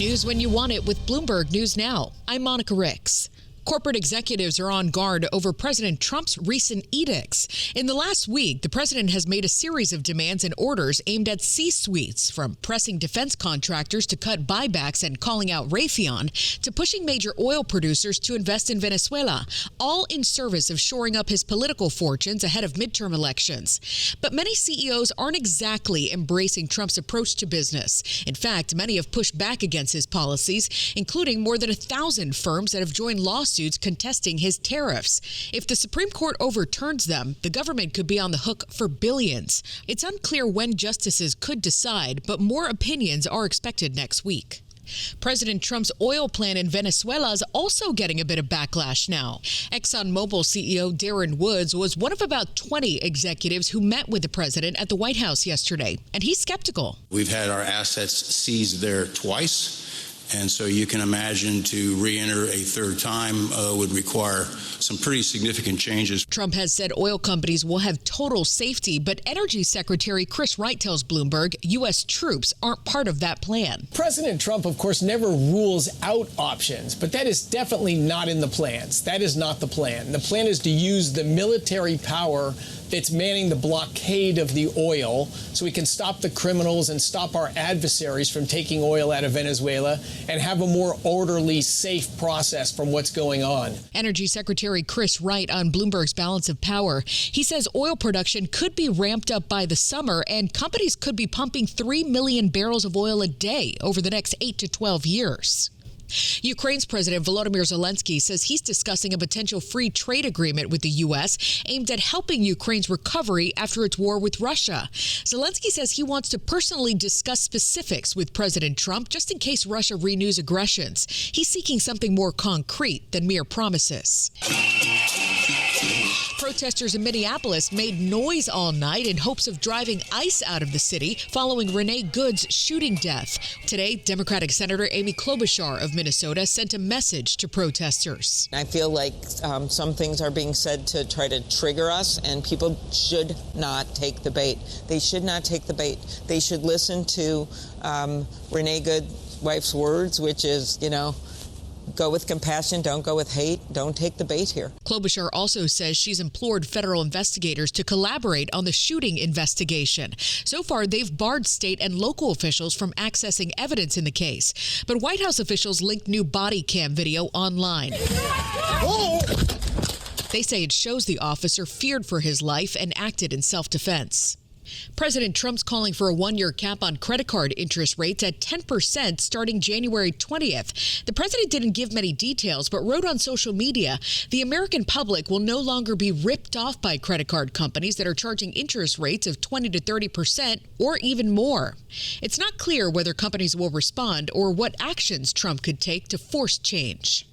News when you want it with Bloomberg News Now. I'm Monica Ricks. Corporate executives are on guard over President Trump's recent edicts. In the last week, the president has made a series of demands and orders aimed at C-suites, from pressing defense contractors to cut buybacks and calling out Raytheon, to pushing major oil producers to invest in Venezuela, all in service of shoring up his political fortunes ahead of midterm elections. But many CEOs aren't exactly embracing Trump's approach to business. In fact, many have pushed back against his policies, including more than 1,000 firms that have joined lawsuits contesting his tariffs. If the Supreme Court overturns them, the government could be on the hook for billions. It's unclear when justices could decide, but more opinions are expected next week. President Trump's oil plan in Venezuela is also getting a bit of backlash now. ExxonMobil CEO Darren Woods was one of about 20 executives who met with the president at the White House yesterday, and he's skeptical. We've had our assets seized there twice. And so you can imagine to re-enter a third time would require some pretty significant changes. Trump has said oil companies will have total safety, but Energy Secretary Chris Wright tells Bloomberg U.S. troops aren't part of that plan. President Trump, of course, never rules out options, but that is definitely not in the plans. That is not the plan. The plan is to use the military power that's manning the blockade of the oil so we can stop the criminals and stop our adversaries from taking oil out of Venezuela and have a more orderly, safe process from what's going on. Energy Secretary Chris Wright on Bloomberg's Balance of Power. He says oil production could be ramped up by the summer and companies could be pumping 3 million barrels of oil a day over the next 8 to 12 years. Ukraine's President Volodymyr Zelensky says he's discussing a potential free trade agreement with the U.S. aimed at helping Ukraine's recovery after its war with Russia. Zelensky says he wants to personally discuss specifics with President Trump just in case Russia renews aggressions. He's seeking something more concrete than mere promises. Protesters in Minneapolis made noise all night in hopes of driving ICE out of the city following Renee Good's shooting death. Today, Democratic Senator Amy Klobuchar of Minnesota sent a message to protesters. I feel like some things are being said to try to trigger us, and people should not take the bait. They should not take the bait. They should listen to Renee Good's wife's words, which is, go with compassion, don't go with hate, don't take the bait here. Klobuchar also says she's implored federal investigators to collaborate on the shooting investigation. So far, they've barred state and local officials from accessing evidence in the case. But White House officials linked new body cam video online. They say it shows the officer feared for his life and acted in self-defense. President Trump's calling for a one-year cap on credit card interest rates at 10% starting January 20th. The president didn't give many details, but wrote on social media, the American public will no longer be ripped off by credit card companies that are charging interest rates of 20 to 30% or even more. It's not clear whether companies will respond or what actions Trump could take to force change.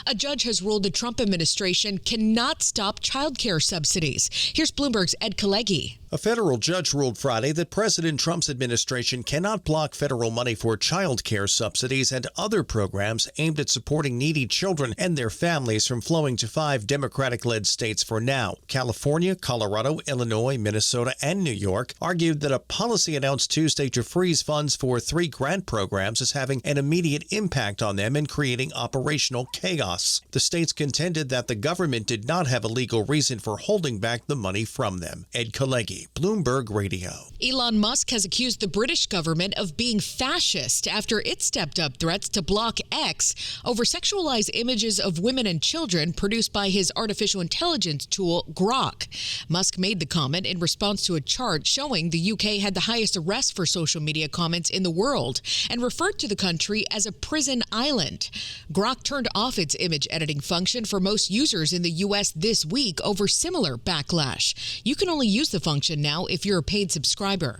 A judge has ruled the Trump administration cannot stop child care subsidies. Here's Bloomberg's Ed Kalegi. A federal judge ruled Friday that President Trump's administration cannot block federal money for child care subsidies and other programs aimed at supporting needy children and their families from flowing to 5 Democratic-led states for now. California, Colorado, Illinois, Minnesota, and New York argued that a policy announced Tuesday to freeze funds for 3 grant programs is having an immediate impact on them and creating operational chaos. The states contended that the government did not have a legal reason for holding back the money from them. Ed Kalegi, Bloomberg Radio. Elon Musk has accused the British government of being fascist after it stepped up threats to block X over sexualized images of women and children produced by his artificial intelligence tool, Grok. Musk made the comment in response to a chart showing the UK had the highest arrests for social media comments in the world and referred to the country as a prison island. Grok turned off its image editing function for most users in the U.S. this week over similar backlash. You can only use the function now if you're a paid subscriber.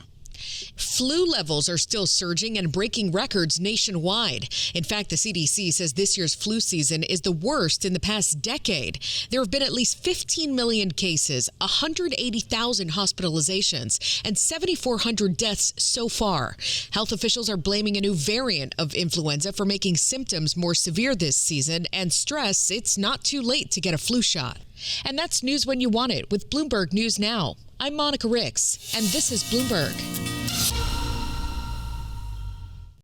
Flu levels are still surging and breaking records nationwide. In fact, the CDC says this year's flu season is the worst in the past decade. There have been at least 15 million cases, 180,000 hospitalizations, and 7,400 deaths so far. Health officials are blaming a new variant of influenza for making symptoms more severe this season and stress it's not too late to get a flu shot. And that's news when you want it with Bloomberg News Now. I'm Monica Ricks, and this is Bloomberg.